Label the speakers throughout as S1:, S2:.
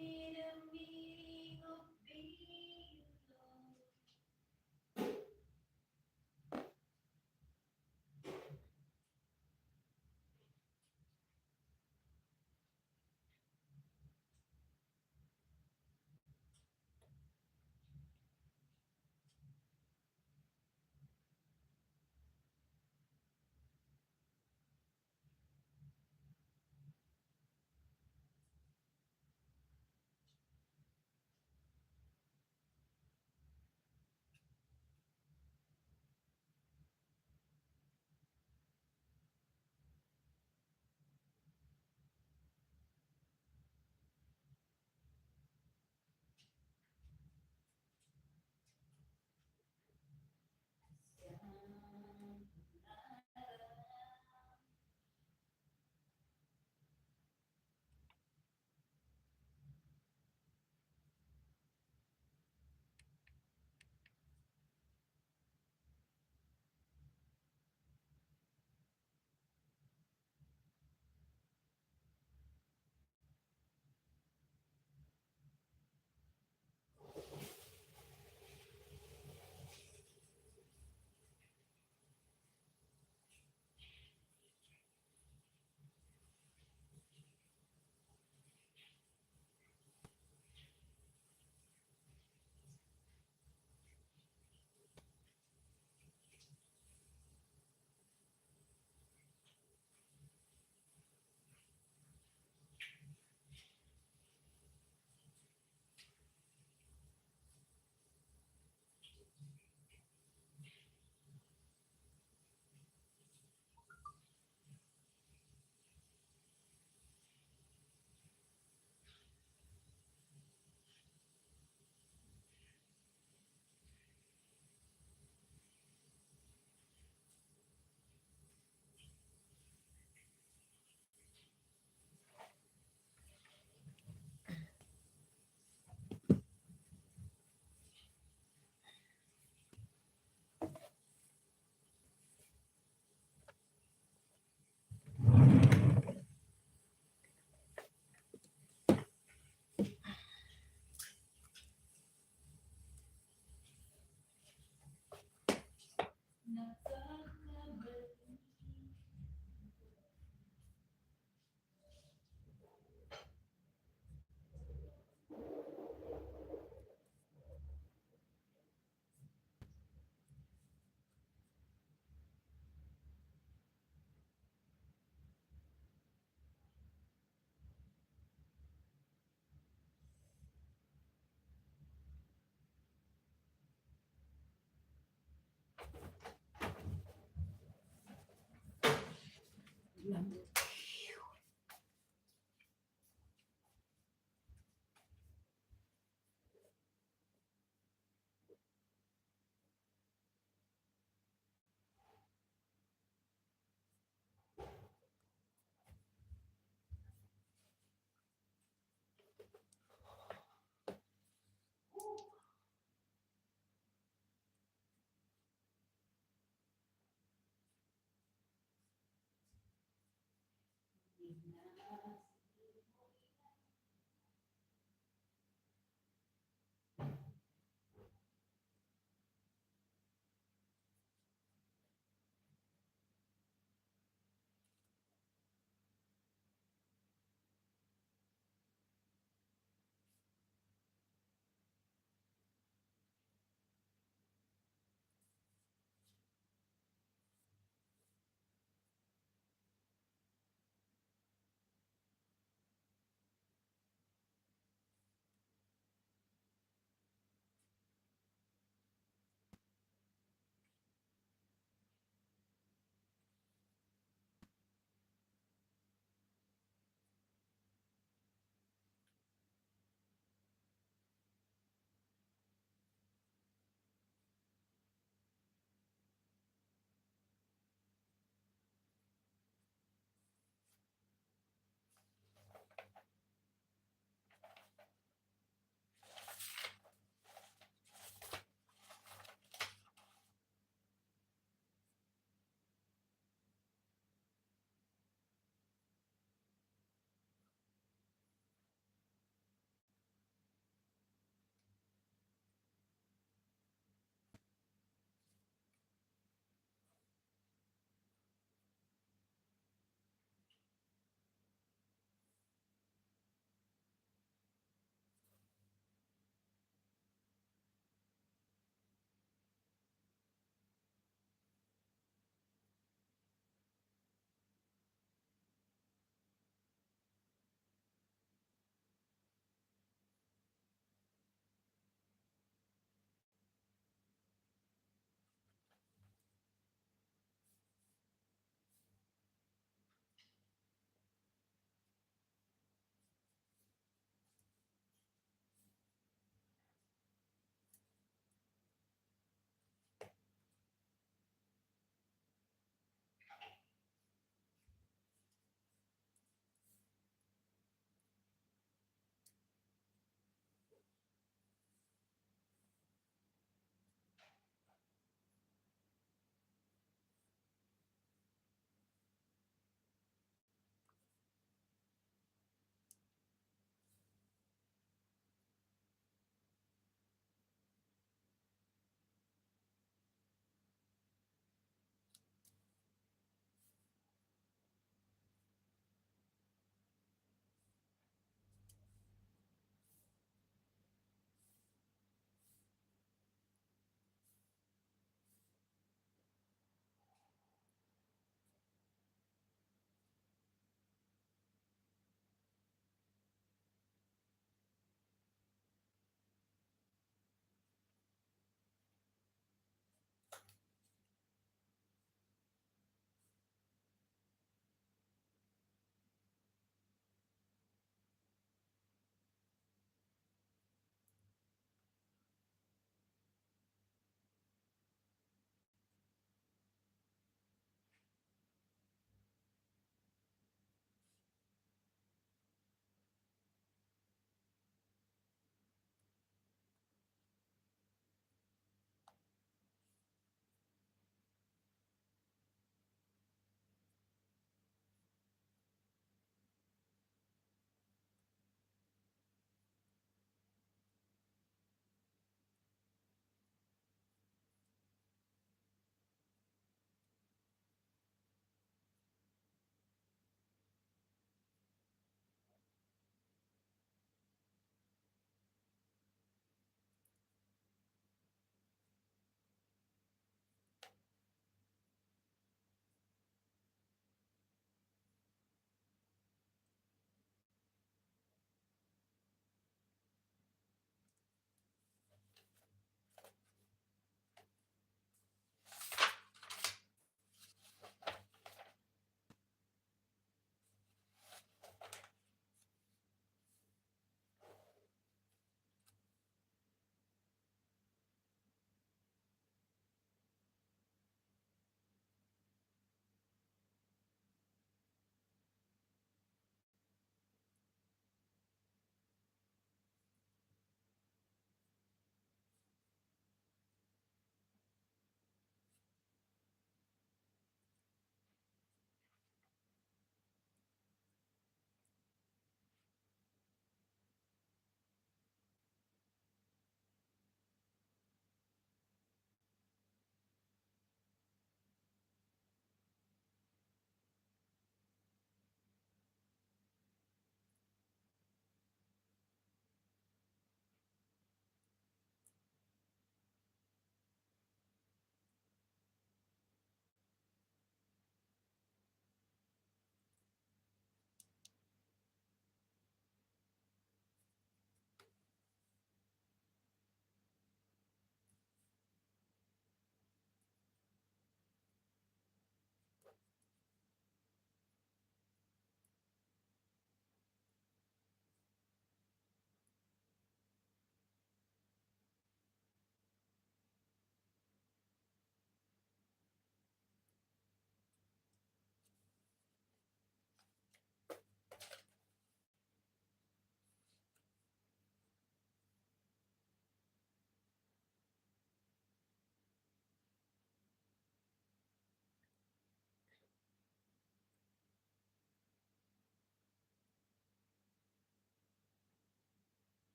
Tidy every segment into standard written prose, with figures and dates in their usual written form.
S1: need a meaning of being alone.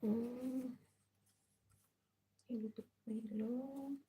S2: Ilutok ko ilong.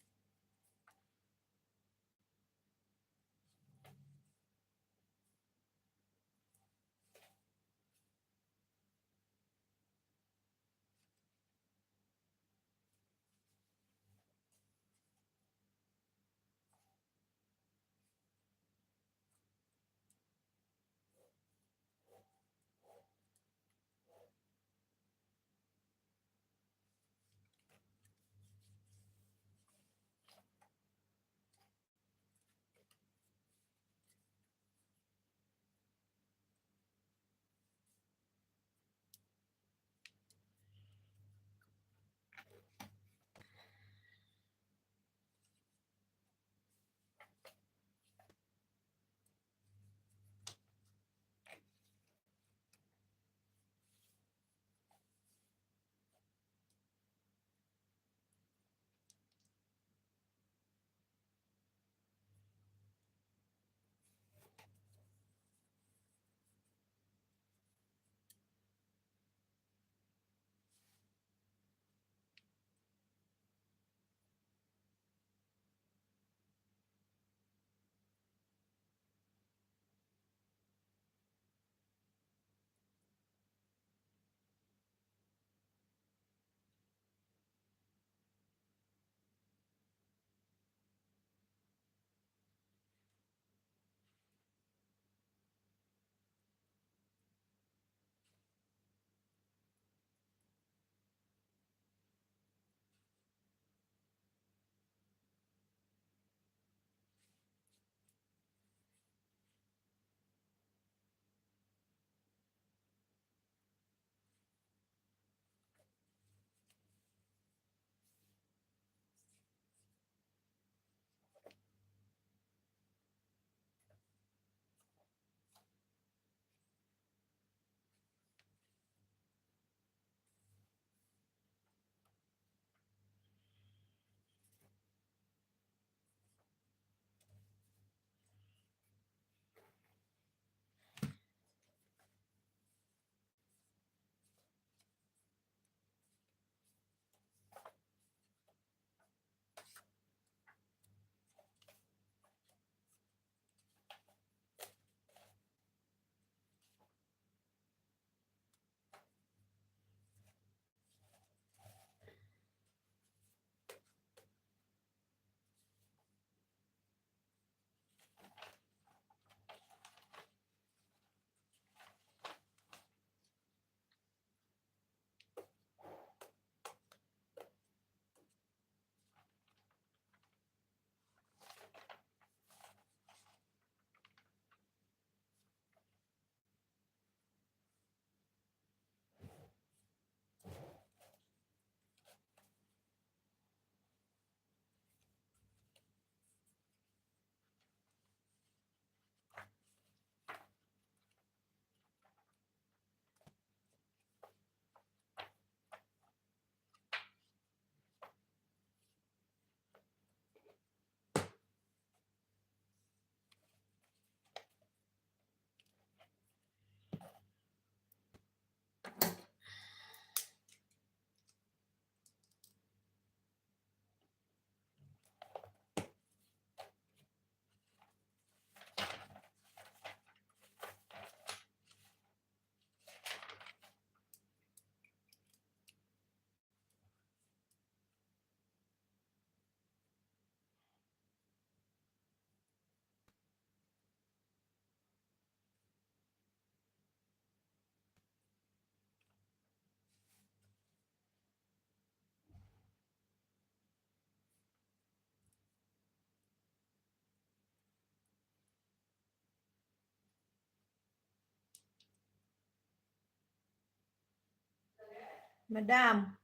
S2: Madam.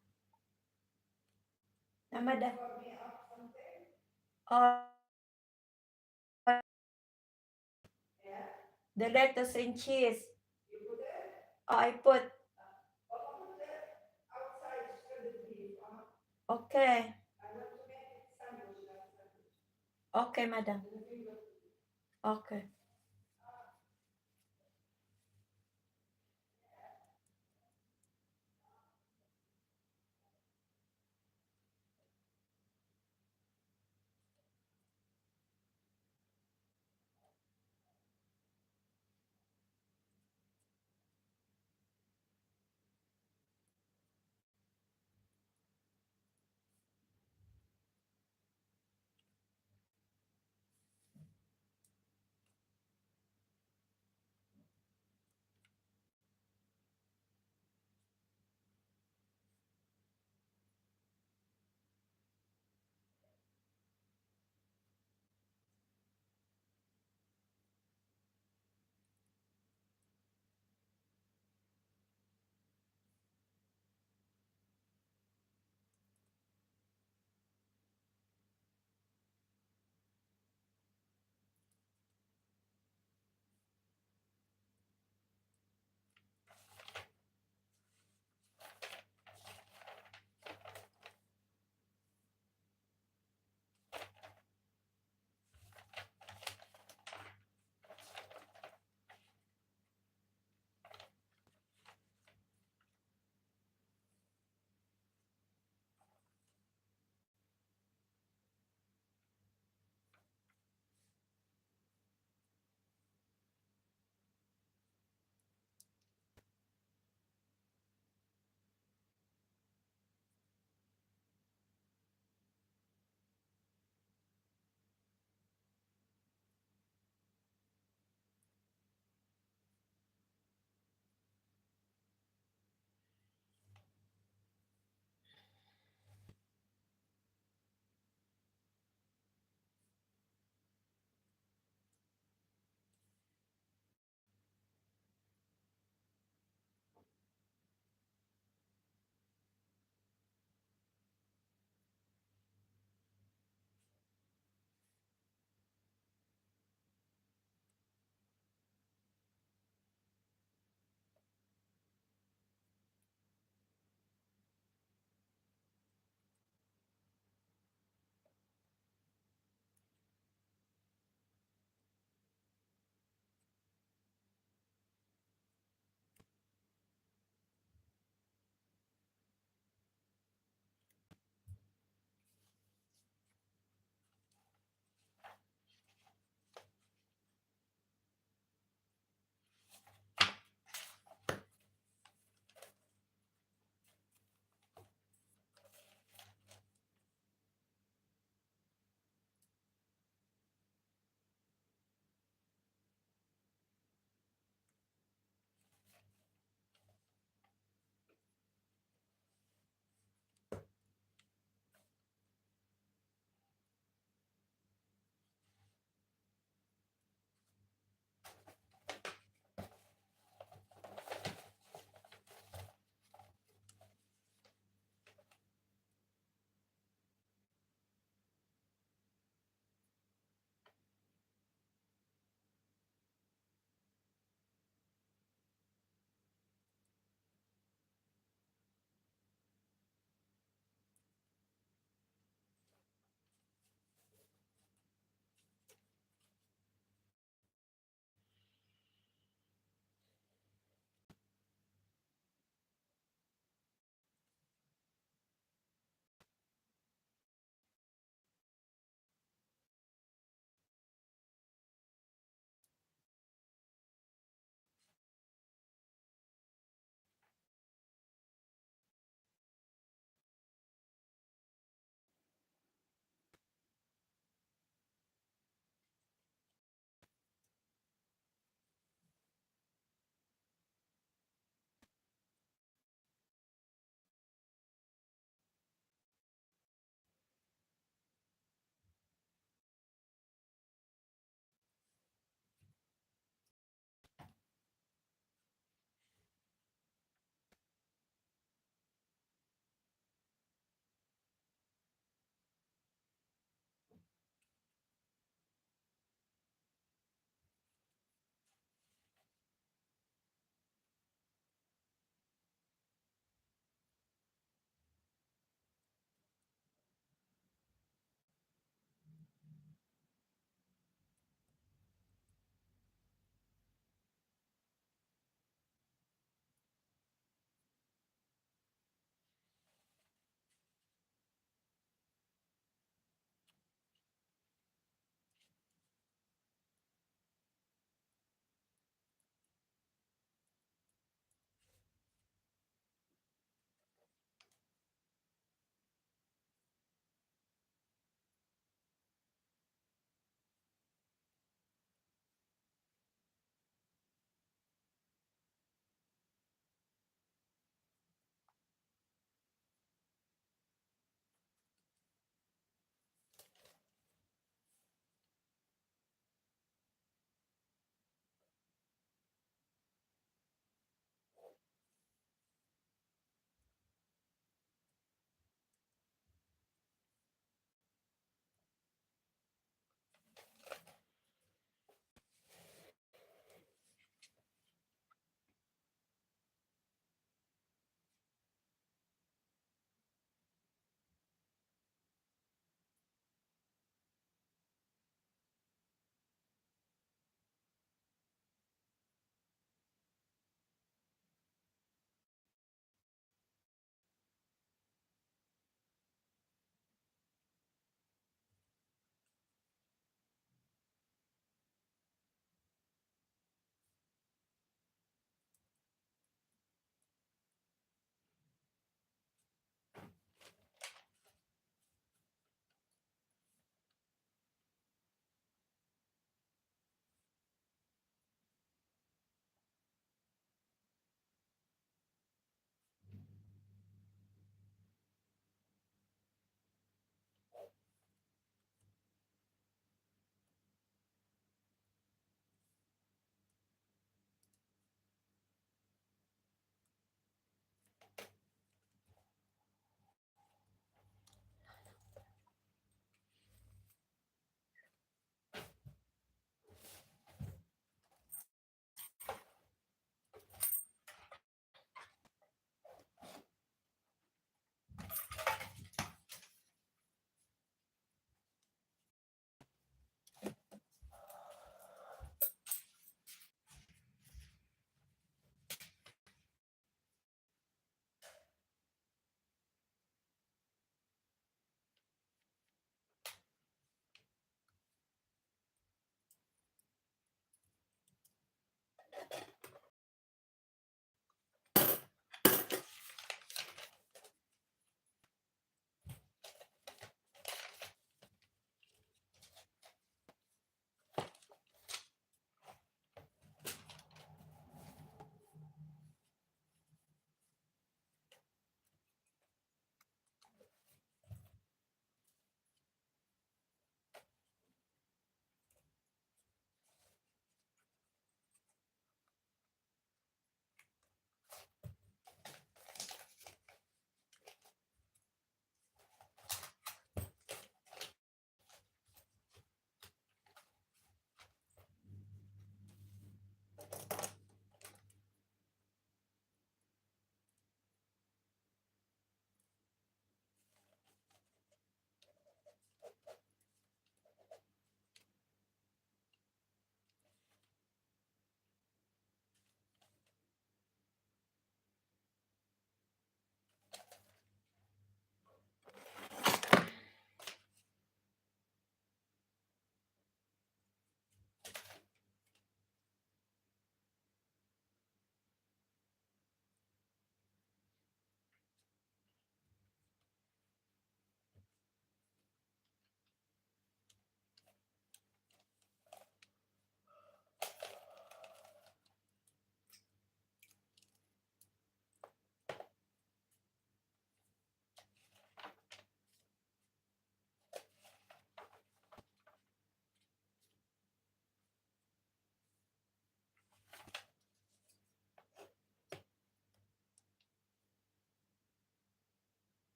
S2: Madam. The lettuce and cheese. I put. Okay. Okay, madam. Okay.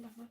S2: นะคะ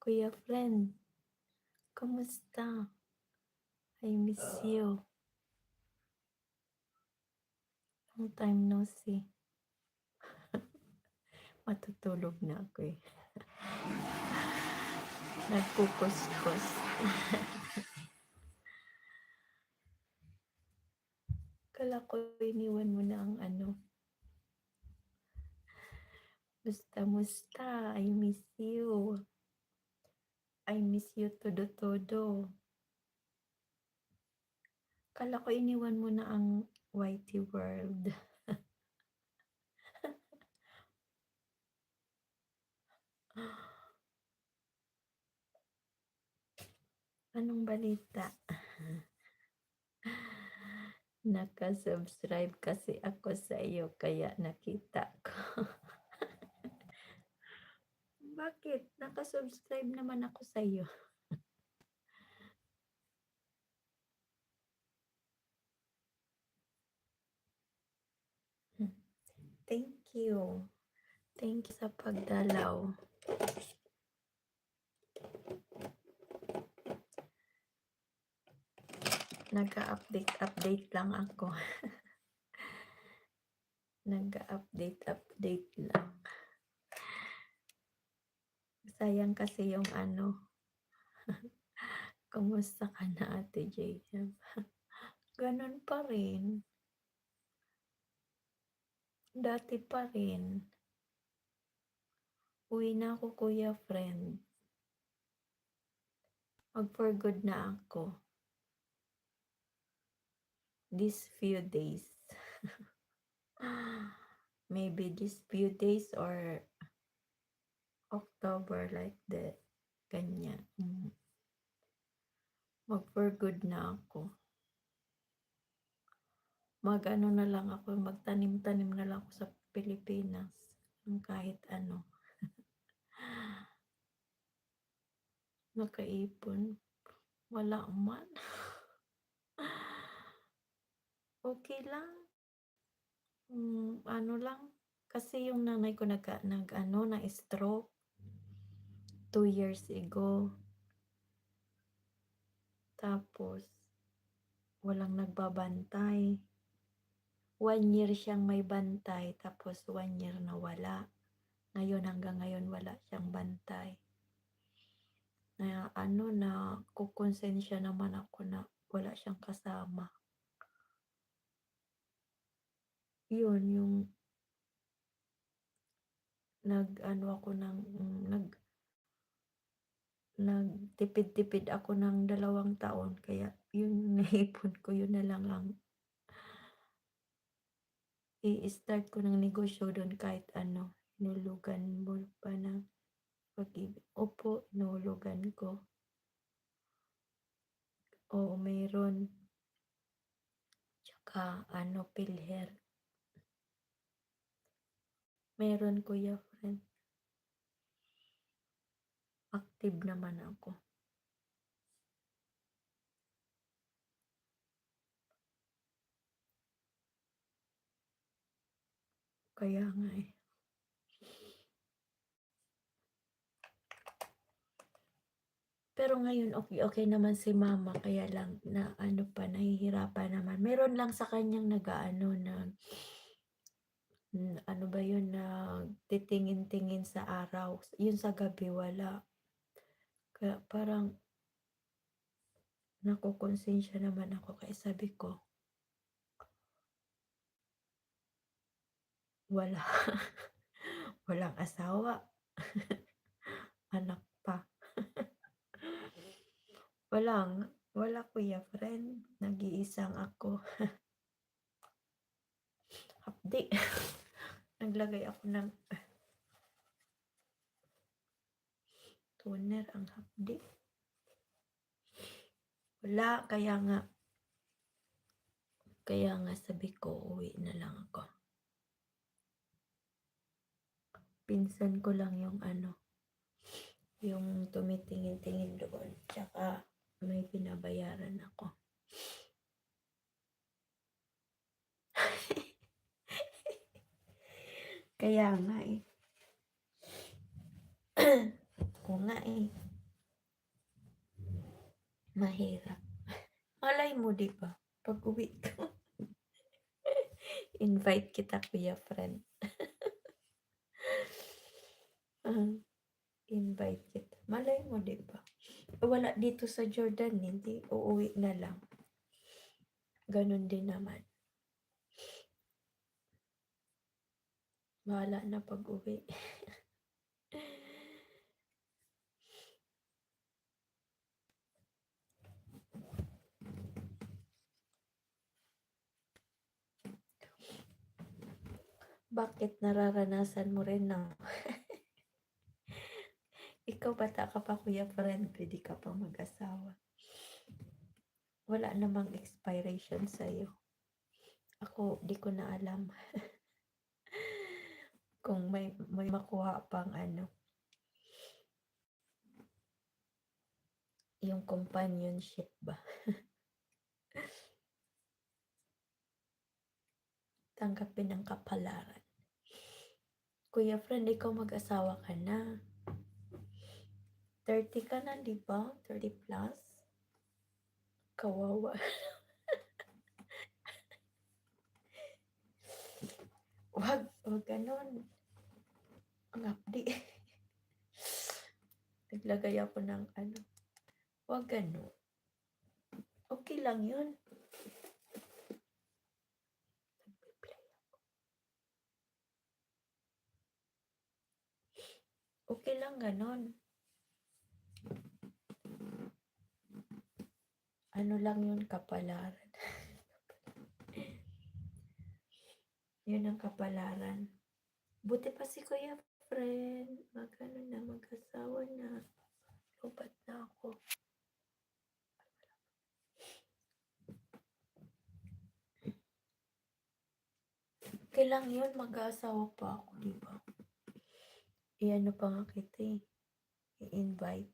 S3: Kuya friend, kumusta? I miss you. Long time no see. Matutulog na ako eh. Nagkukuskos. Kala ko iniwan mo na ang ano. Musta? I miss you. I miss you todo. Kala ko iniwan mo na ang YT world. Anong balita? Nakasubscribe kasi ako sa iyo kaya nakita ko. Bakit? Nakasubscribe naman ako sa iyo. Thank you. Thank you sa pagdalaw. Nag-update lang ako. Nag-update lang. Sayang kasi yung ano. Kumusta ka na, Ate JM? Ganun pa rin. Dati pa rin. Uwi na ako, kuya friend. Mag-for good na ako. These few days. Maybe these few days or October like that. Ganyan. Mag-for good na ako. Mag-ano na lang ako, magtanim-tanim na lang ako sa Pilipinas. Kahit ano. Nakaipon. Wala man. Okay lang. Ano lang. Kasi yung nanay ko na-stroke 2 years ago. Tapos, walang nagbabantay. 1 year siyang may bantay, tapos 1 year na wala. Ngayon, hanggang ngayon, wala siyang bantay. Na kukonsensya naman ako na wala siyang kasama. Yun, yung nagtipid-tipid ako ng 2 taon, kaya yun naipon ko, yun na lang ang i-start ko ng negosyo doon kahit ano. Hinulugan mo pa ng pag-ibig. Opo, hinulugan ko. Oo, mayroon. Tsaka PhilHealth. Meron, kuya friend. Active naman ako. Kaya nga eh. Pero ngayon okay naman si mama, kaya lang na nahihirapan naman. Meron lang sa kanyang ano ba yun, titingin-tingin sa araw. Yun sa gabi wala. Kaya parang nakukonsensya naman ako, kaya sabi ko, wala. Walang asawa. Anak pa. Wala kuya friend. Nag-iisang ako. Hapdi. Naglagay ako ng toner ang hapdi. Wala, kaya nga sabi ko, uwi na lang ako. Pinsan ko lang yung yung tumitingin-tingin doon. Tsaka may pinabayaran ako. Kaya nga eh. Oo nga eh. Mahirap. Malay mo, di ba? Pag-uwi ko, invite kita, kuya friend. Ah, invite kita. Malay mo, di ba? Wala dito sa Jordan, hindi. Uuwi na lang. Ganon din naman. Bahala na pag-uwi. Bakit nararanasan mo rin na ikaw bata ka pa, kuya friend, pwede ka pa mag-asawa. Wala namang expiration sa'yo. Ako, di ko na alam kung may makuha pang yung companionship ba. Tanggapin ang kapalaran. Kuya friend, ikaw mag-asawa ka na. 30 ka na, di ba? 30 plus? Kawawa. Wag ganon. Ang abdi. Naglagay ako ng wag ganon. Okay lang yun. Okay lang ganon. Ano lang yun, kapalaran. Yun ang kapalaran. Buti pa si kuya friend. Mag-asawa na. Lupat na ako. Okay lang yun, mag-aasawa pa ako, di ba? Iano pa nga kita I-invite.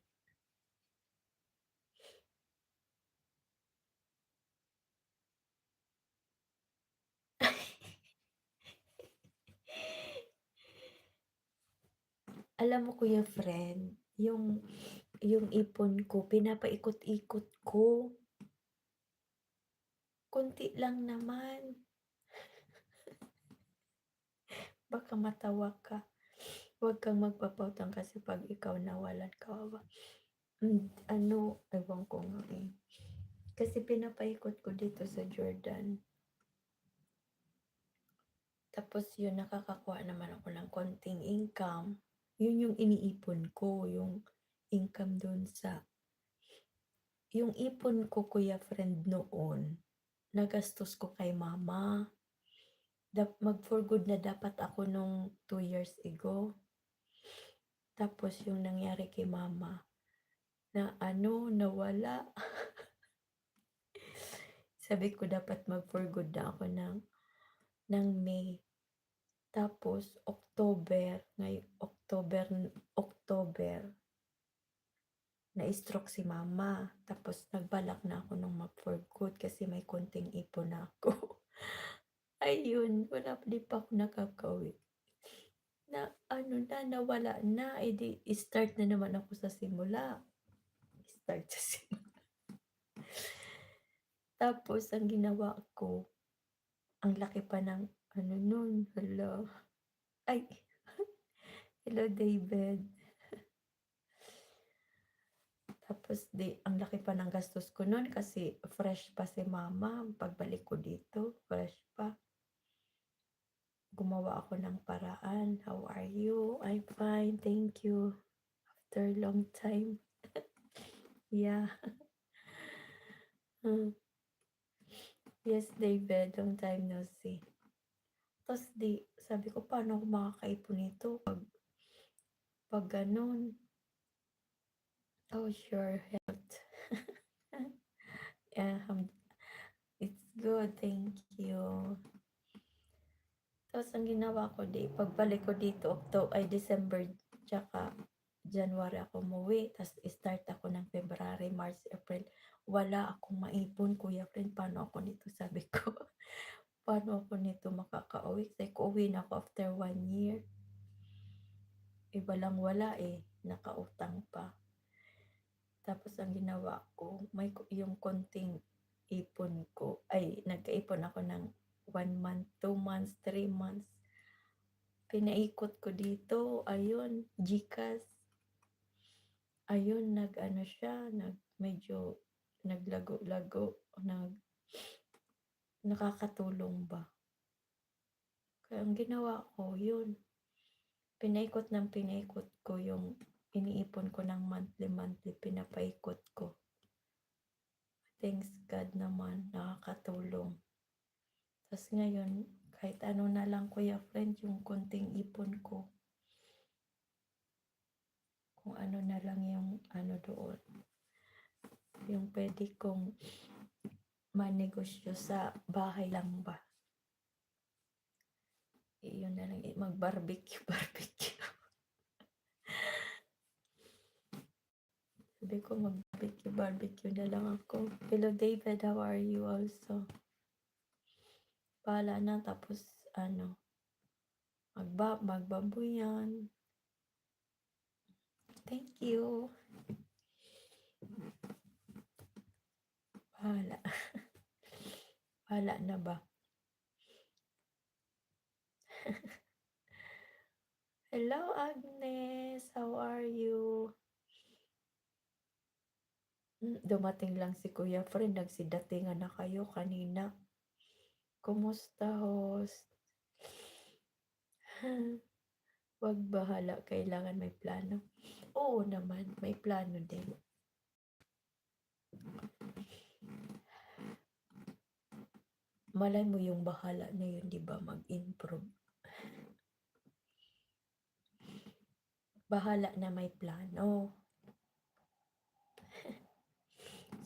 S3: Alam mo, kuya friend, yung ipon ko, pinapaikot-ikot ko. Konti lang naman. Baka matawa ka. Huwag kang magpapautang kasi pag ikaw nawalan, kawawa. Ewan ko nga Kasi pinapaikot ko dito sa Jordan. Tapos yun, nakakakuha naman ako ng konting income. Yun yung iniipon ko, yung income doon sa... Yung ipon ko, kuya friend, noon, nagastos ko kay mama. Mag-for good na dapat ako nung 2 years ago. Tapos yung nangyari kay mama, na nawala. Sabi ko dapat mag-for good na ako ng May. Tapos October, October, na-stroke si mama. Tapos nagbalak na ako nung mag-for good kasi may konting ipon na ako. Ayun, di pa ako nakakauwi. Nawala na. Edi, start na naman ako sa simula. Tapos, ang ginawa ko, ang laki pa ng nun, hello. Ay, hello David. Tapos, ang laki pa ng gastos ko nun kasi fresh pa si mama. Pagbalik ko dito, fresh pa. Gumawa ako ng paraan. How are you? I'm fine, thank you. After long time. Yeah. Yes, David, long time no see. Tapos sabi ko, paano ako makakaipon nito pag ganun? Oh, sure, health. Yeah, it's good, thank you. Tapos ang ginawa ko pagbalik ko dito, December, tsaka January ako umuwi. Tapos start ako ng February, March, April. Wala akong maipon, kuya friend. Paano ako nito? Sabi ko, paano ako nito makakauwi? Kasi uwi na ako after 1 year. Iba lang wala nakautang pa. Tapos ang ginawa ko, yung konting ipon ko, ay nagkaipon ako ng 1 month, 2 months, 3 months. Pinaikot ko dito, ayun, GCash. Ayun, nag-ano siya, medyo naglago-lago, nakakatulong ba. Kaya ang ginawa ko, yun, pinaikot ko yung iniipon ko ng monthly, pinapaikot ko. Thanks God naman, nakakatulong. Tapos ngayon, kahit ano na lang Kuya Friend, yung konting ipon ko, kung ano na lang yung ano doon, yung pwede kong manegosyo sa bahay lang ba. Yun na lang, mag-barbecue. Sabi ko mag-barbecue na lang ako. Hello David, how are you also? Bahala na, tapos ano, magbabuyan. Thank you. Bahala. Bahala na ba? Hello Agnes, how are you? Dumating lang si Kuya Friend, nagsidatingan na kayo kanina. Kumusta host? Wag bahala, kailangan may plano. Oo naman, may plano din. Malay mo yung bahala na yun, di ba, mag-improve. Bahala na may plano.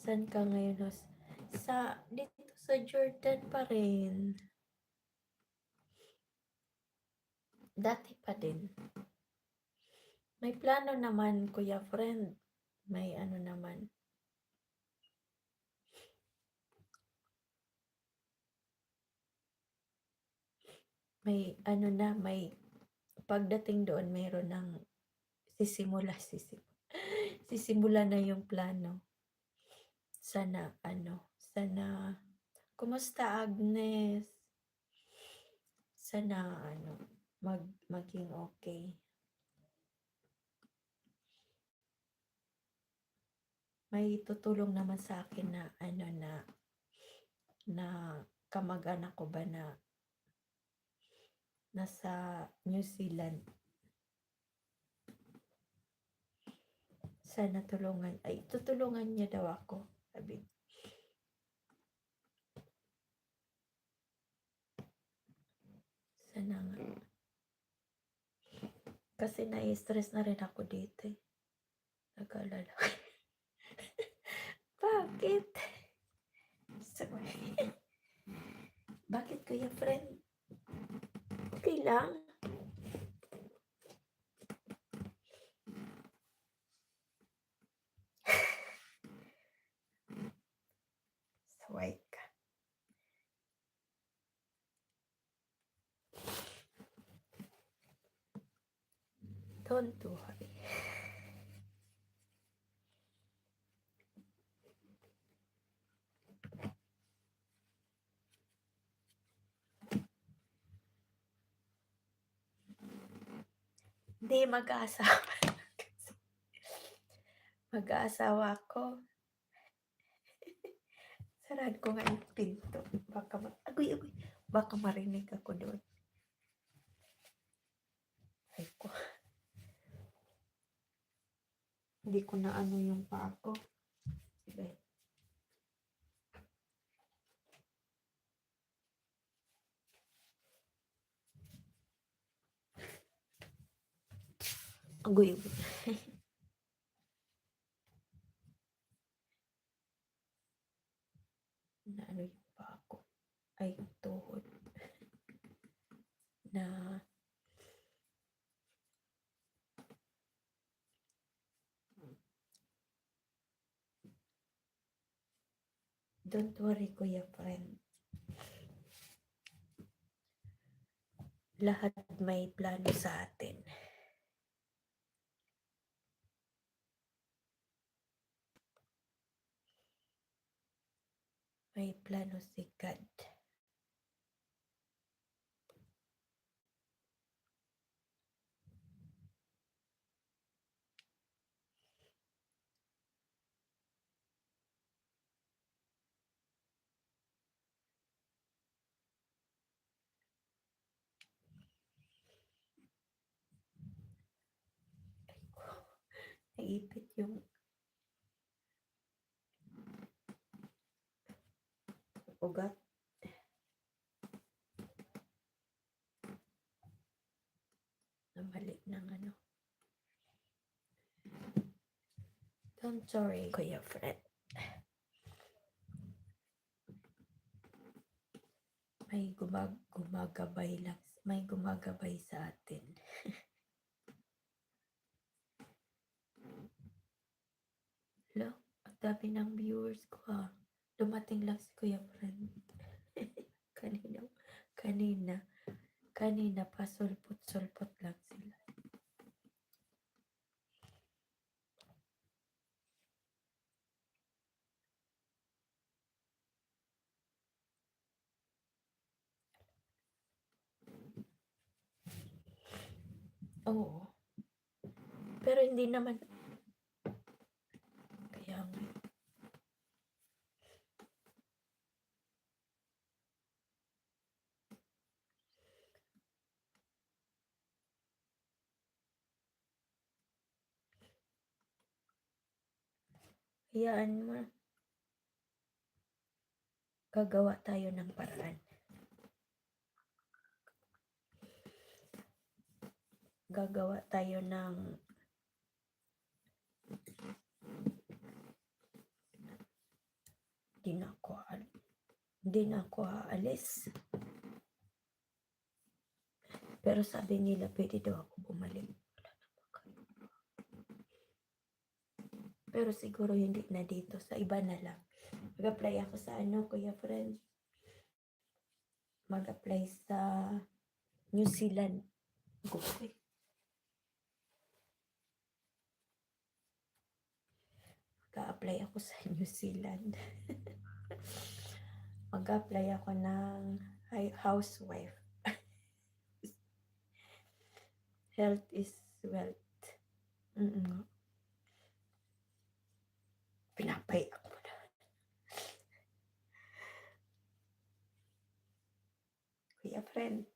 S3: Saan ka ngayon, host? Dito sa Jordan pa rin. Dati pa din. May plano naman, Kuya Friend. May ano naman. May ano na, may pagdating doon, mayroon ng sisimula na yung plano. Sana, kumusta Agnes? Sana, maging okay. May tutulong naman sa akin na, na kamag-anak ko ba na nasa New Zealand. Sana tutulungan niya daw ako, sabi. Sana nga. Kasi na-stress na rin ako dito. Nag-alala. Bakit? Bakit Kuya Friend? Okay lang. Saway ka. Don't worry. Hindi, mag-aasawa. Mag-aasawa ako. Sarad ko nga yung pinto. Baka marinig ako doon. Ay ko. Hindi ko na ano yung paa ko. Sige. Agoy. Na ano yung paa ko. Ay, tuhod. Na don't worry, Kuya Friend. Lahat may plano sa atin. naiipit yung ugat. Namali ng ano. Don't worry, Kuya Fred. May gumagabay lang. May gumagabay sa atin. Hello? Ang dami ng viewers ko ha. Dumating lang si Kuya Fred. Kanina pa sulpot-sulpot lang sila. Oo. Pero hindi naman. Kaya nga. Hayaan mo. Gagawa tayo ng paraan. Gagawa tayo ng hindi na ako aalis. Pero sabi nila pwede daw ako bumalik. Pero siguro hindi na dito. Sa iba na lang. Mag-apply ako sa Kuya Friend. Mag-apply sa New Zealand. Mag-apply ako sa New Zealand. Mag-apply ako ng housewife. Health is wealth. Pinapay ako na. Kuya Friend,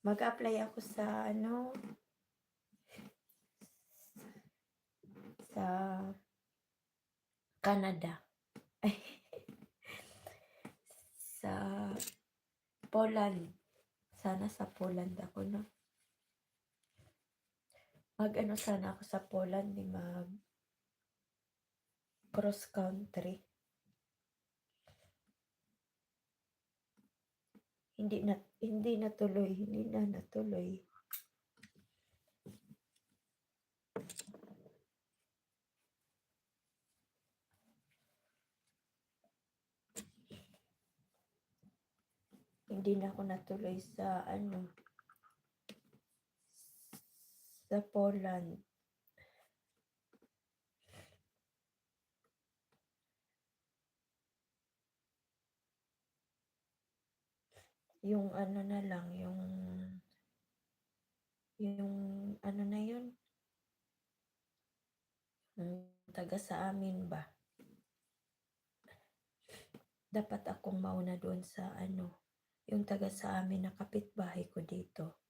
S3: mag-apply ako sa sa Canada. Sa Poland. Sana sa Poland ako sana ako sa Poland mag cross country. Hindi na natuloy. Hindi na ako natuloy sa sa Poland. Yung na lang, yung na yun, taga sa amin ba? Dapat akong mauna doon sa yung taga sa amin na kapitbahay ko dito.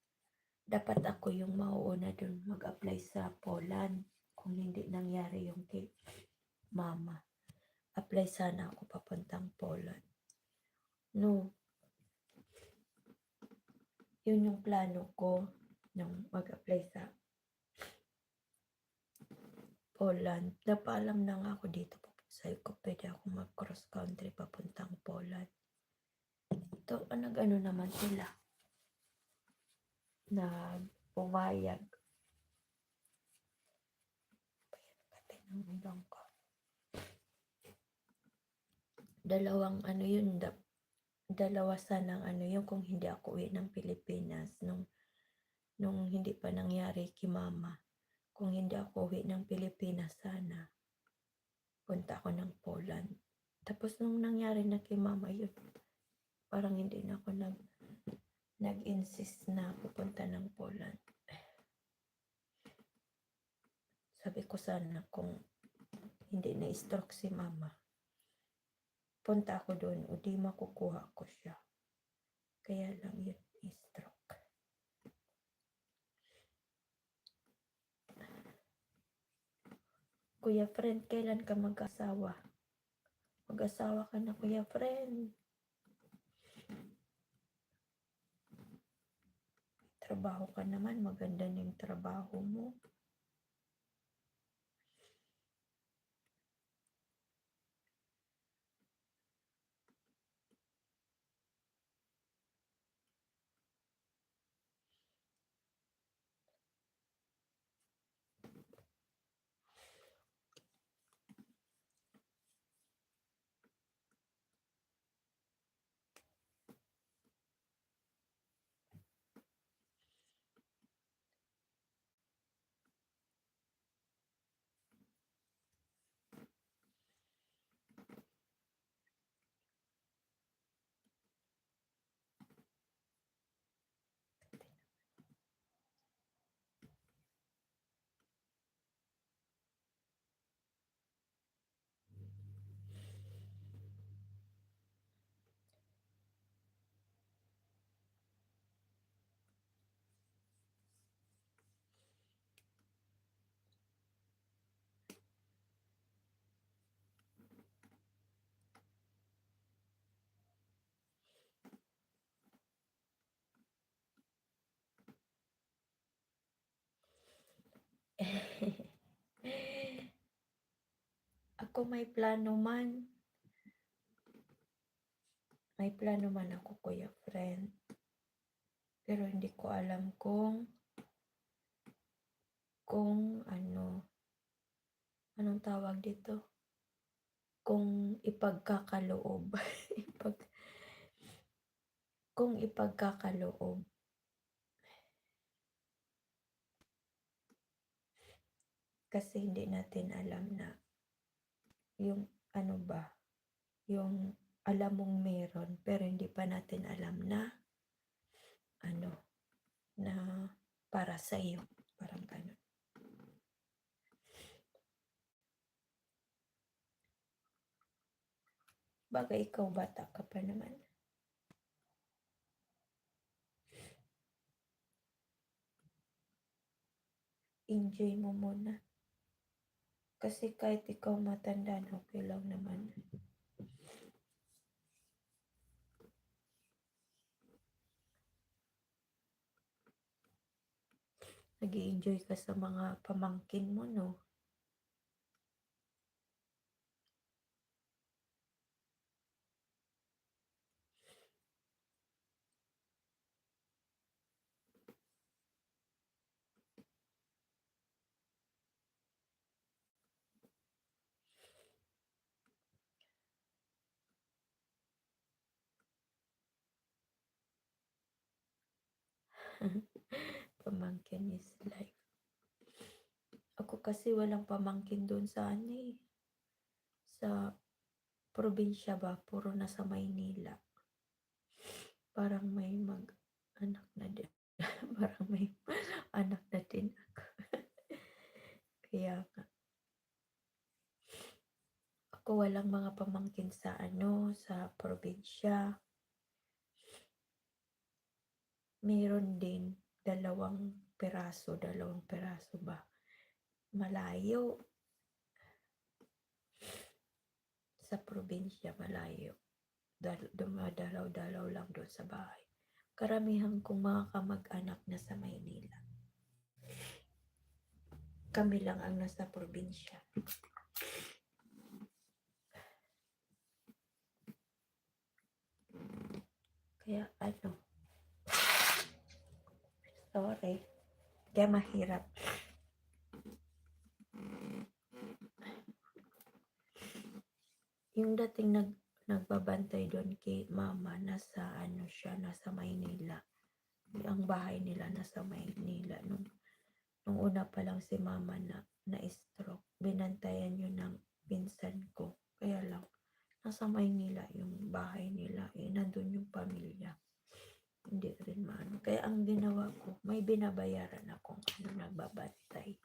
S3: Dapat ako yung mauuna doon mag-apply sa Poland kung hindi nangyari yung kay Mama. Apply sana ako papuntang Poland. No. Yun yung plano ko nung mag-apply sa Poland. Napaalam na nga ako dito. Sabi ko, pwede ako mag-cross country papuntang Poland. Ito, nag-ano naman sila. Na pumayag. Dalawang yun, dalawa sanang yung kung hindi ako uwi ng Pilipinas nung hindi pa nangyari kay Mama. Kung hindi ako uwi ng Pilipinas sana punta ako ng Poland. Tapos nung nangyari na kay Mama yun, parang hindi na ako nag-insist na pupunta ng Poland. Sabi ko sana kung hindi na-stroke si Mama, punta ako doon o di makukuha ko siya. Kaya lang yun, stroke. Kuya Friend, kailan ka mag-asawa? Mag-asawa ka na, Kuya Friend. Trabaho ka naman, maganda na yung trabaho mo. Ako may plano man. May plano man ako, Kuya Friend. Pero hindi ko alam kung anong tawag dito? Kung ipagkakaloob. Kung ipagkakaloob. Kasi hindi natin alam na yung yung alam mong meron pero hindi pa natin alam na na para sa iyo, parang ganun. Bagay ikaw, bata ka pa naman. Enjoy mo muna. Kasi kahit ikaw matanda, okay lang naman. Nag-i-enjoy ka sa mga pamangkin mo, no? Pamangkin is life. Ako kasi walang pamangkin doon sa sa probinsya ba, puro nasa Maynila. Parang may mag-anak na din. Parang may anak na din ako. Kaya nga. Ako walang mga pamangkin sa sa probinsya. Meron din dalawang peraso ba? Malayo. Sa probinsya, malayo. Dumadalaw-dalaw lang doon sa bahay. Karamihan kong mga kamag-anak na sa Maynila. Kami lang ang nasa probinsya. Kaya sorry. Kaya mahirap. Yung dating nagbabantay doon kay mama, nasa nasa Maynila. Ang bahay nila nasa Maynila. Nung una pa lang si mama na stroke, binantayan yun ng pinsan ko. Kaya lang, nasa Maynila yung bahay nila. Nandun yung pamilya. Hindi rin maano. Kaya ang ginawa ko, may binabayaran akong nagbabantay.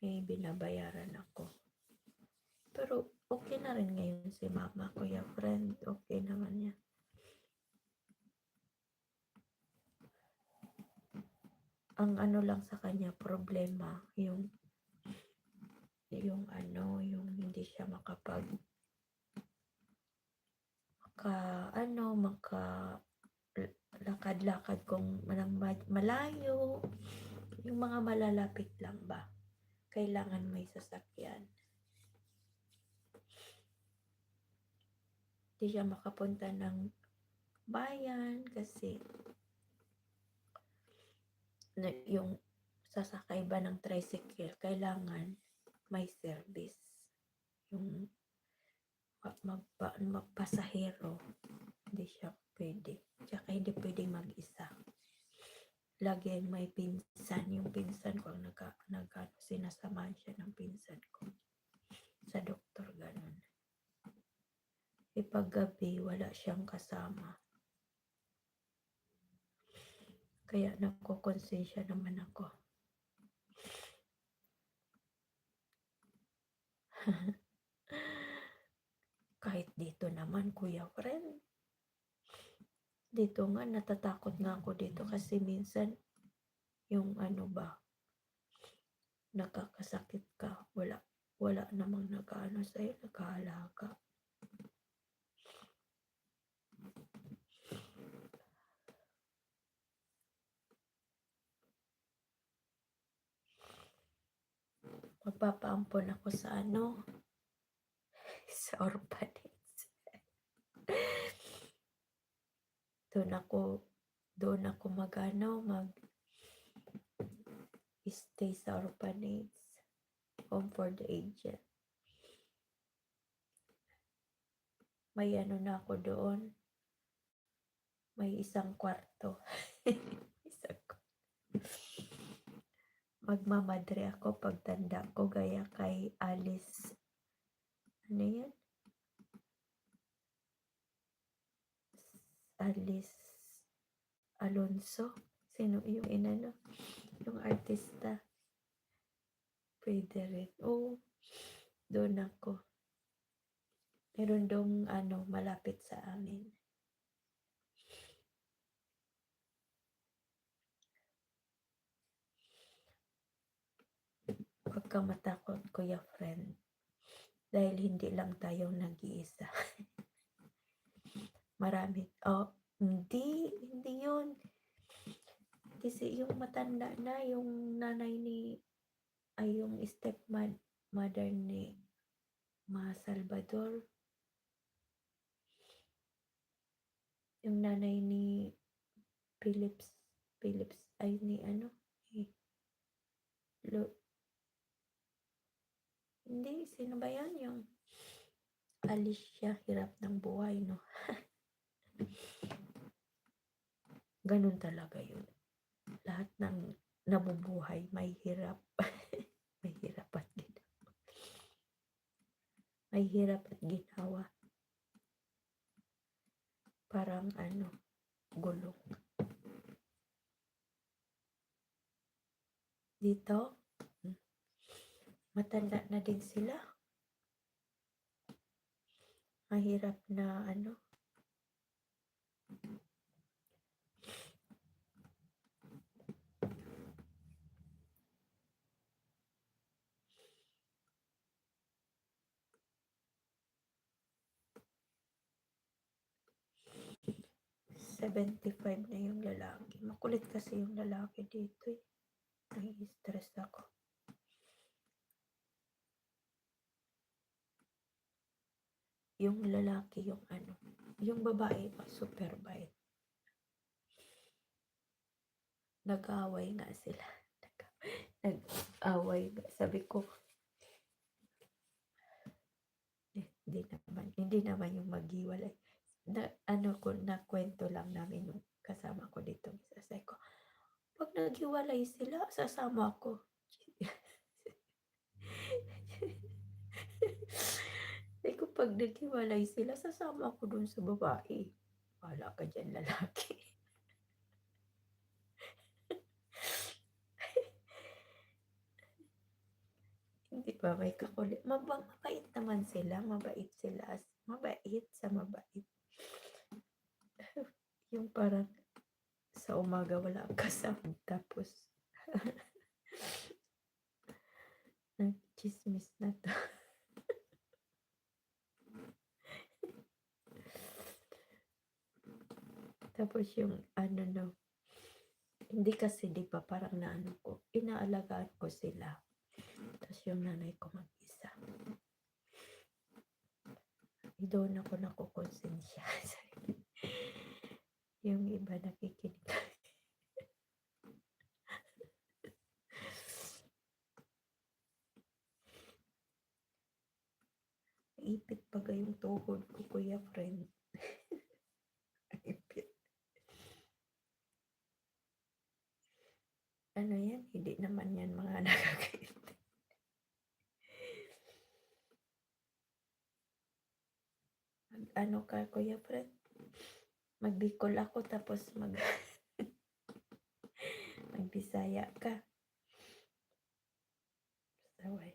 S3: May binabayaran ako. Pero okay na rin ngayon si mama, Kuya Friend. Okay naman niya. Ang lang sa kanya problema, yung yung ano, yung hindi siya lakad-lakad kung malayo, yung mga malalapit lang ba, kailangan may sasakyan. Hindi siya makapunta ng bayan kasi yung sasakay ba ng tricycle, kailangan may service. Yung magpasahero, hindi siya pwede. Tsaka hindi pwede mag-isa. Lagi may pinsan. Yung pinsan ko ang sinasamahan siya ng pinsan ko. Sa doktor, ganun. Pag gabi, wala siyang kasama. Kaya nakukonsensya naman ako. Kahit dito naman, Kuya Friend. Dito nga, natatakot nga ako dito kasi minsan, yung ano ba, nakakasakit ka, wala namang nag-ano sa'yo, nag-aalaga. Magpapaampon ako sa ano, sa orphanage. Doon ako stay sa orphanage, home for the aged. May ano na ako doon, may isang kwarto. Magmamadre ako pagtanda ko, gaya kay Alice, ano yan? Alice Alonso. Sino yung inano? Yung artista. Pwede rin. Oo. Doon ako. Meron dong malapit sa amin. Huwag ka matakot, Kuya Friend. Dahil hindi lang tayo nag-iisa. Marami. Hindi yun. Kasi yung matanda na, yung nanay yung stepmother ni Ma Salvador. Yung nanay ni Philips, ay hindi, sino ba yan? Yung Alicia, hirap ng buhay, no? Ganun talaga yun. Lahat ng nabubuhay, may hirap. May hirap at ginawa. May hirap at ginawa. Parang gulong. Dito, matanda na din sila. Mahirap na 75 na yung lalaki. Makulit kasi yung lalaki dito eh. Nai-stress ako. Yung lalaki, yung babae pa, super bait. Nag-away nga sila. Nag-away nga. Sabi ko, hindi naman yung maghiwalay. Kwento lang namin yung kasama ko dito. Sabi ko, pag naghiwalay sila, sasama ako. Sabi ko, pag naghiwalay sila, sasama ako dun sa babae. Wala ka dyan, lalaki. Hindi ba may kakulit? Mabait naman sila. Mabait sila. Mabait sa mabait. Yung parang sa umaga wala kasama. Tapos Tsismis na 'to. Tapos yung ano 'no, hindi kasi 'di ba parang naano ko, inaalagaan ko sila. Tapos yung nanay ko mag-isa. Doon ako nakokonsensya. Yung iba nakikinig. Naipit baga yung tuhod ko, Kuya Fren. Naipit. Ano yan? Hindi naman yan mga nakakaintindi. Ano ka, Kuya Fred? Magbicol ako tapos magbisaya ka. Saway.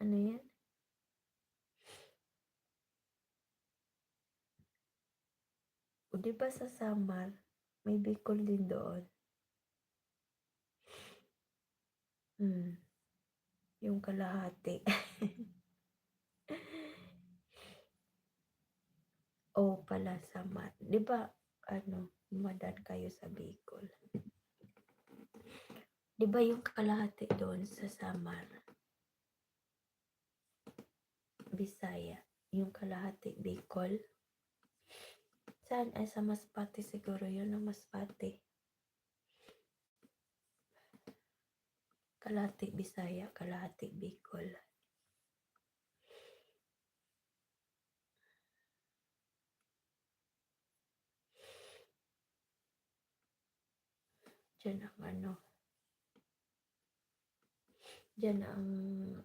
S3: Ano yan? O di ba sa Samar, may Bicol din doon? Yung kalahati. Oo pala, Samar. Di ba, ano, umadan kayo sa Bicol? Di ba yung kalahati doon sa Samar? Bisaya. Yung kalahati Bicol? Saan? Ay, sa Masbate siguro yun, ang Masbate. Kalahati Bisaya, kalahati Bicol. Diyan ang ano. Diyan ang,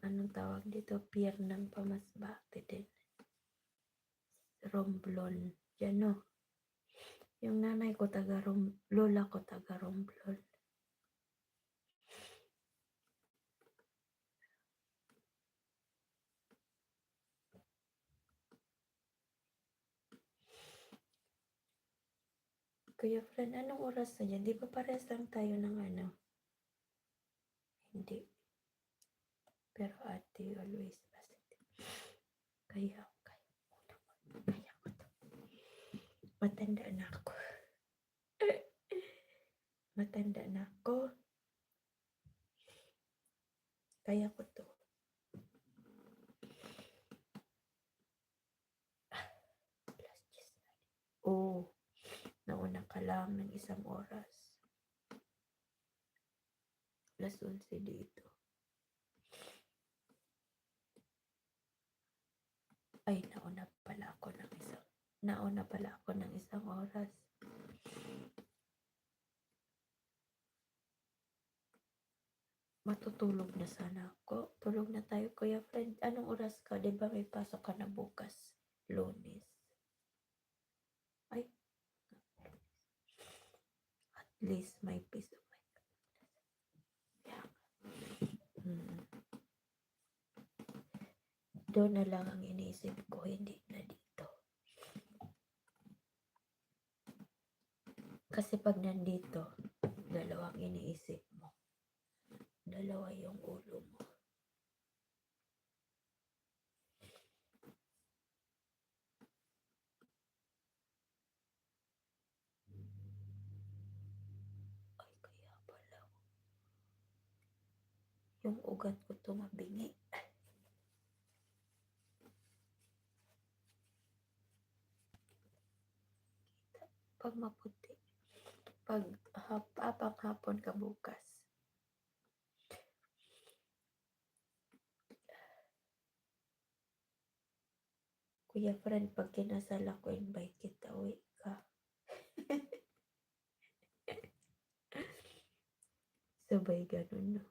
S3: anong tawag dito, pier ng Pamasbate din. Romblon. Diyan no. Yung nanay ko lola ko taga Romblon. Kuya Fran, anong oras na yan? Di ba parehas lang tayo ng ano? Hindi. Pero ate, always positive. Kaya ko to. Matanda na ako. Matanda na ako. Kaya ko to. Oo. Nauna ka lang ng isang oras. Alas 11 dito. Ay, nauna pala ako ng isang oras. Matutulog na sana ako. Tulog na tayo, Kuya Fred. Anong oras ka? Di ba may pasok ka na bukas? Lunes. Ay. At least may peace of mind. Yeah. Doon na lang ang iniisip ko, hindi na dito. Kasi pag nandito, dalawang iniisip mo. Dalawa yung ulo mo. Ay, kaya pala. Yung ugat ko tumabingi. Pag maputi. Pag hapon ka bukas. Kuya Fran, pag kinasal ako, invite kita, uwi ka. Sabay ganun, no?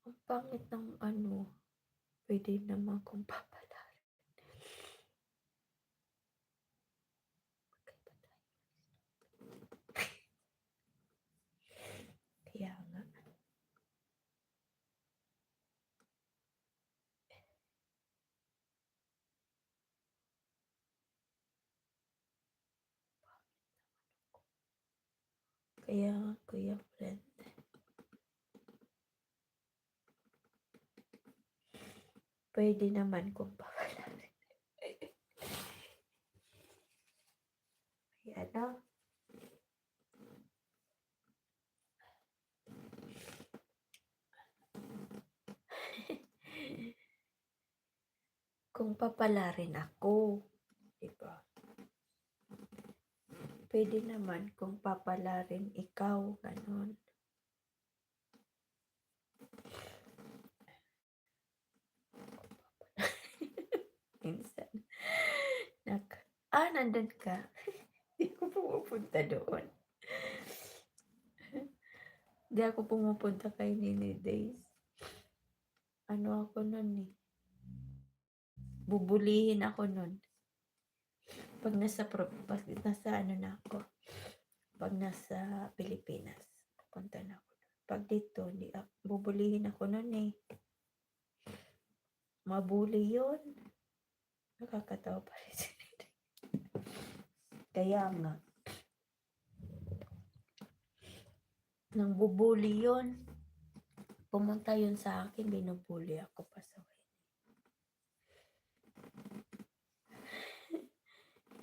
S3: Ang pangit ng ano, pwede naman kung papalarin. Kaya nga, Kuya Fred. Pwede naman kung papalarin. Ay, ano? Kung papalarin ako, diba? Pwede naman kung papalarin ikaw, ganon. Minsan, nandun ka. Hindi ko pumupunta doon. Hindi ako pumupunta kay Nini Days. Ano ako nun eh. Bubulihin ako nun. Pag nasa ano na ako. Pag nasa Pilipinas, punta na ako. Pag dito, bubulihin ako nun eh. Mabuli yun. Nakakatawa pa rin si Nini. Kaya nga. Nang bubuli yun. Pumunta yun sa akin, binubuli ako pa sa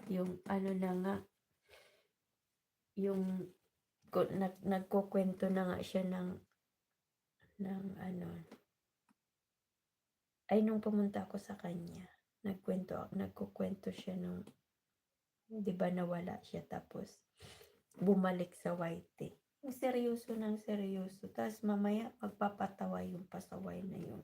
S3: yung ano na nga, yung nagkukwento na nga siya ng ano, ay nung pumunta ako sa kanya, nagkukwento siya nung, di ba nawala siya tapos bumalik sa YT. Seryoso ng seryoso, tapos mamaya magpapatawa yung pasaway na yun.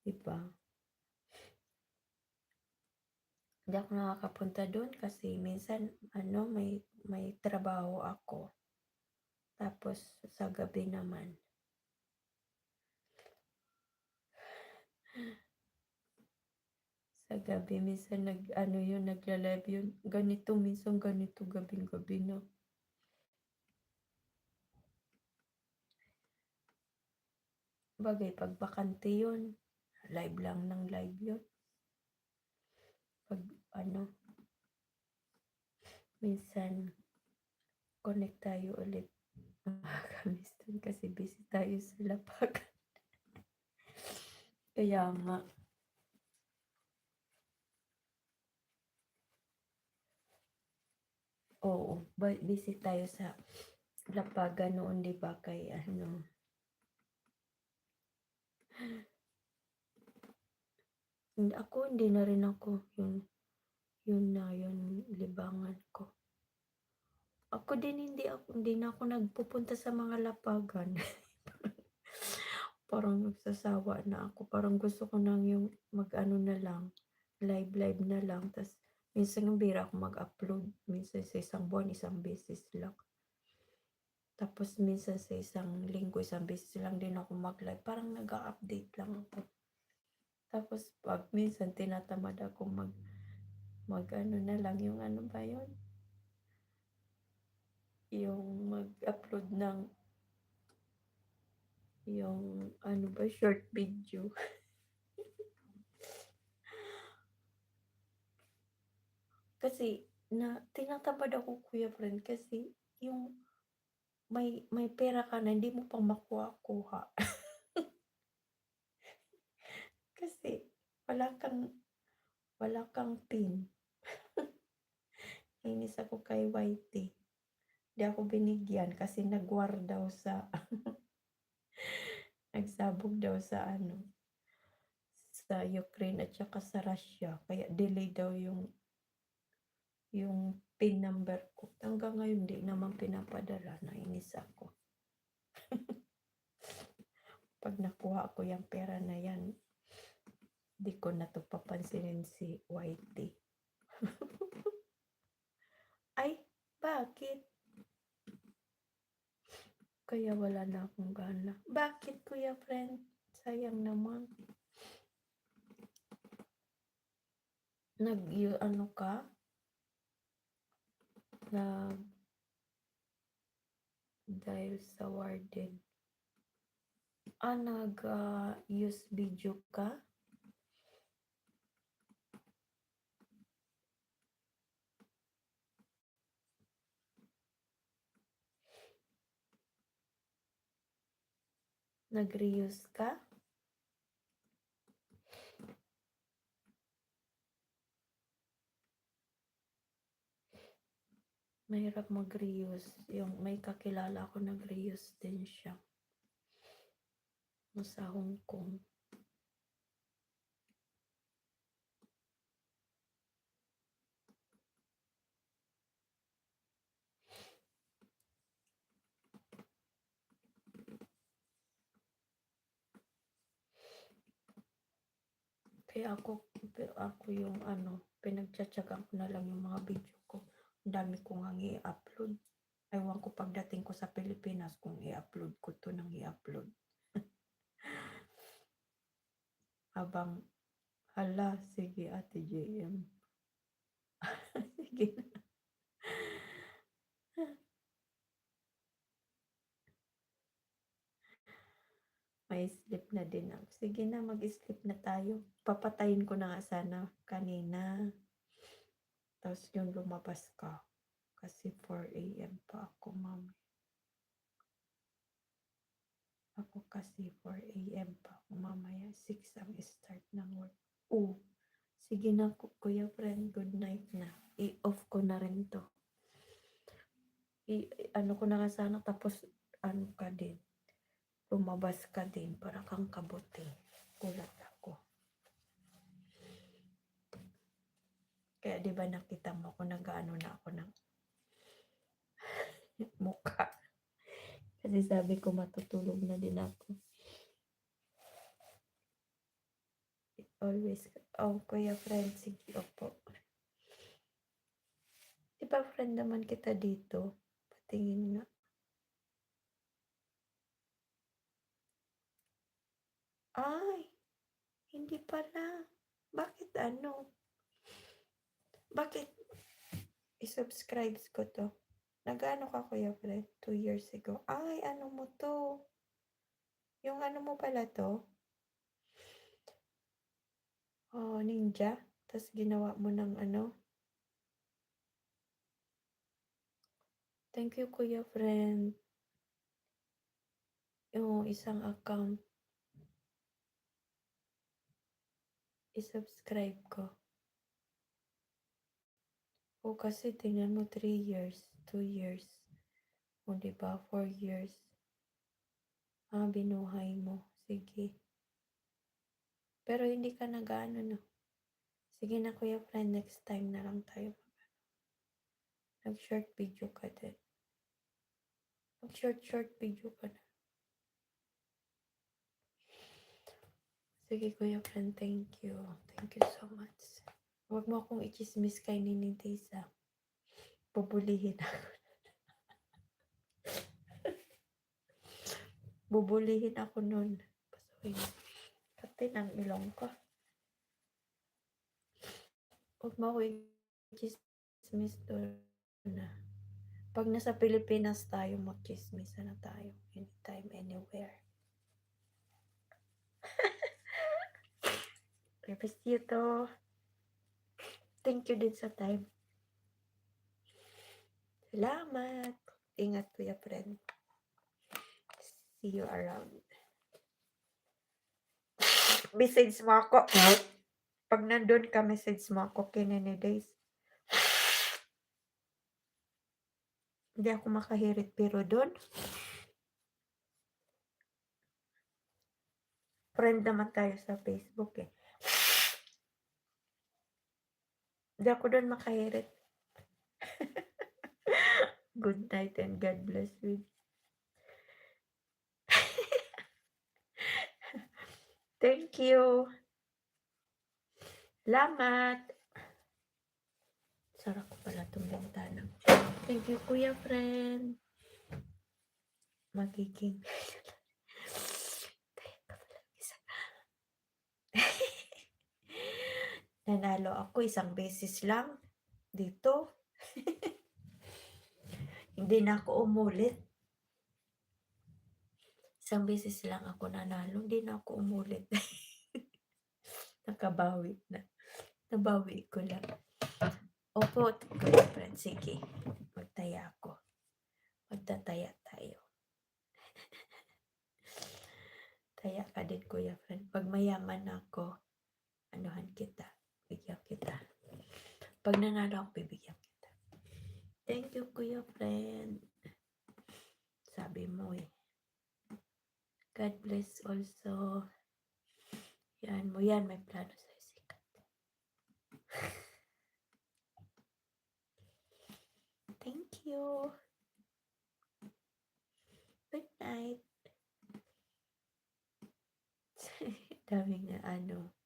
S3: Diba? Hindi ako nakakapunta doon kasi minsan may trabaho ako. Tapos sa gabi naman. Sa gabi minsan nagla-live yun. Ganito minsan ganito gabing-gabi na. Bagay pag bakante yun. Live lang ng live yun. Pag minsan connect tayo ulit. Makakamiss dun kasi busy tayo sa lapagan. Kaya nga. Oo, busy tayo sa lapagan noon, di ba? Kay hindi na rin ako yun libangan ko. Ako din hindi na ako nagpupunta sa mga lapagan. Parang nagsasawa na ako. Parang gusto ko nang yung na lang, live na lang. Tas minsan yung bira ako mag-upload. Minsan sa isang buwan, isang beses lang. Tapos minsan sa isang linggo, isang beses lang din ako mag-live. Parang nag-update lang ako. Tapos pag minsan tinatamad ako mag na lang yung ba yun? Yung mag-upload ng yung short video. Kasi tinatamad ako, Kuya Friend, kasi yung may pera ka na hindi mo pang makuha-kuha. Kasi wala kang pin. Inis ako kay YT. Di ako binigyan kasi nag-war daw sa nagsabog daw sa sa Ukraine at saka sa Russia. Kaya delay daw yung pin number ko. Hanggang ngayon di naman pinapadala. Nainis ako. Pag nakuha ko yung pera na yan, di ko na to papansinin si YT. Ay, bakit? Kaya wala na akong gana. Bakit, Kuya Friend? Sayang naman. Ka? Dahil sa warden. Nag-use video ka? Nag-reuse ka? Mahirap mag-reuse. Yung may kakilala ako nag-reuse din siya. Sa Hong Kong. Kaya ako yung pinagtsatsagaan ko na lang yung mga video ko. Ang dami ko nga i-upload. Ewan ko pagdating ko sa Pilipinas kung i-upload ko to nang i-upload. Habang, hala, sige Ate JM. Sige na. May sleep na din ako. Sige na, mag-sleep na tayo. Papatayin ko na nga sana kanina. Tapos yung lumabas ka. Kasi 4 a.m. pa ako, mami. Ako kasi 4 a.m. pa ako. Mamaya 6 ang start ng work. Sige na, Kuya friend. Good night na. I-off ko na rin to. Ano ko na nga sana. Tapos ano ka din. Lumabas ka din. Para kang kabuti. Kulat ako. Kaya di ba nakita mo ako nag-ano na ako ng mukha. Kasi sabi ko matutulog na din ako. Always. Kuya friend. Sige, opo. Di ba friend naman kita dito? Patingin nga. Ay, hindi pala. Bakit Bakit i-subscribe ko to? Nag-ano ka, Kuya friend? 2 years ago. Ay, ano mo to? Yung ano mo pala to? Ninja. Tapos ginawa mo ng ano? Thank you, Kuya friend. Yung isang account. I-subscribe ko. Kasi tingnan mo 3 years, 2 years. Diba? 4 years. Binuhay mo. Sige. Pero hindi ka nag-ano, no? Sige na, Kuya friend. Next time na lang tayo. Nag-short video ka din. Mag-short video ka na. Sige, Kuya friend. Thank you. Thank you so much. Huwag mo akong i-chismis kay Nini Tisa. Bubulihin ako. Bubulihin ako nun. Pasuhin. Pati ng ilong ko. Huwag mo ako i-chismis doon na. Pag nasa Pilipinas tayo, mag-chismis na tayo. Anytime, anywhere. Miss you to. Thank you din sa time. Salamat. Ingat, Kuya friend. See you around. Message mo ako. Pag nandun ka, message mo ako kinini days. Hindi ako makahirit pero doon. Friend naman tayo sa Facebook eh. Hindi ako doon makahirit. Good night and God bless you. Thank you. Salamat. Sarap ko pala itong bintana. Thank you, Kuya friend. Magiging. Nanalo ako isang beses lang dito. Hindi na ako umulit. Isang beses lang ako nanalo. Hindi na ako umulit. Nakabawi na. Nabawi ko lang. Opo, Kuya friend. Sige. Magtaya ako. Magtataya tayo. Taya ka din, Kuya Fred. Pag mayaman ako, anuhan kita. Bigyan kita. Pag nanalo ako, bibigyan kita. Thank you, Kuya Fred. Sabi mo eh. God bless also. Yan mo yan. May plano sa'yo sikat. Thank you. Good night. Daming na ano.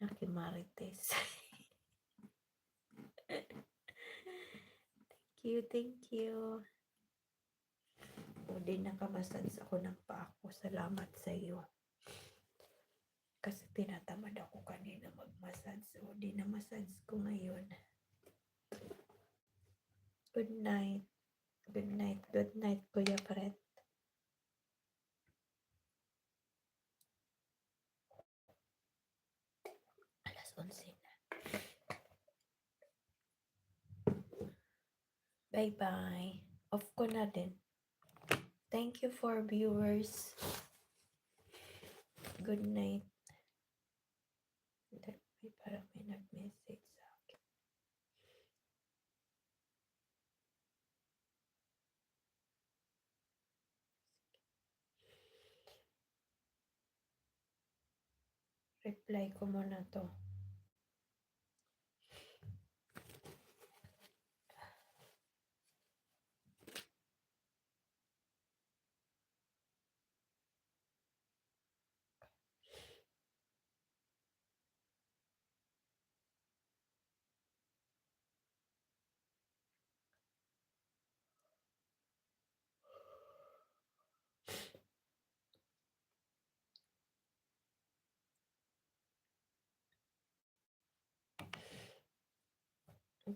S3: Nakimarites. Thank you. O din nakamassage ako ng paa ko. Salamat sa iyo. Kasi tinatamad ako kanina mag-massage. So, di na massage ko ngayon. Good night. Good night. Good night, Kuya Fred. Alas 11 na. Bye-bye. Off ko na din. Thank you for viewers. Good night. May parang may nag-message sa akin. Reply ko muna to.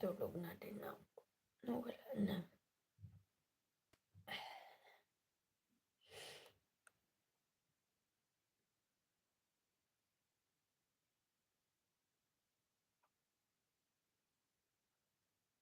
S3: Tulog na din ako. Nawala na.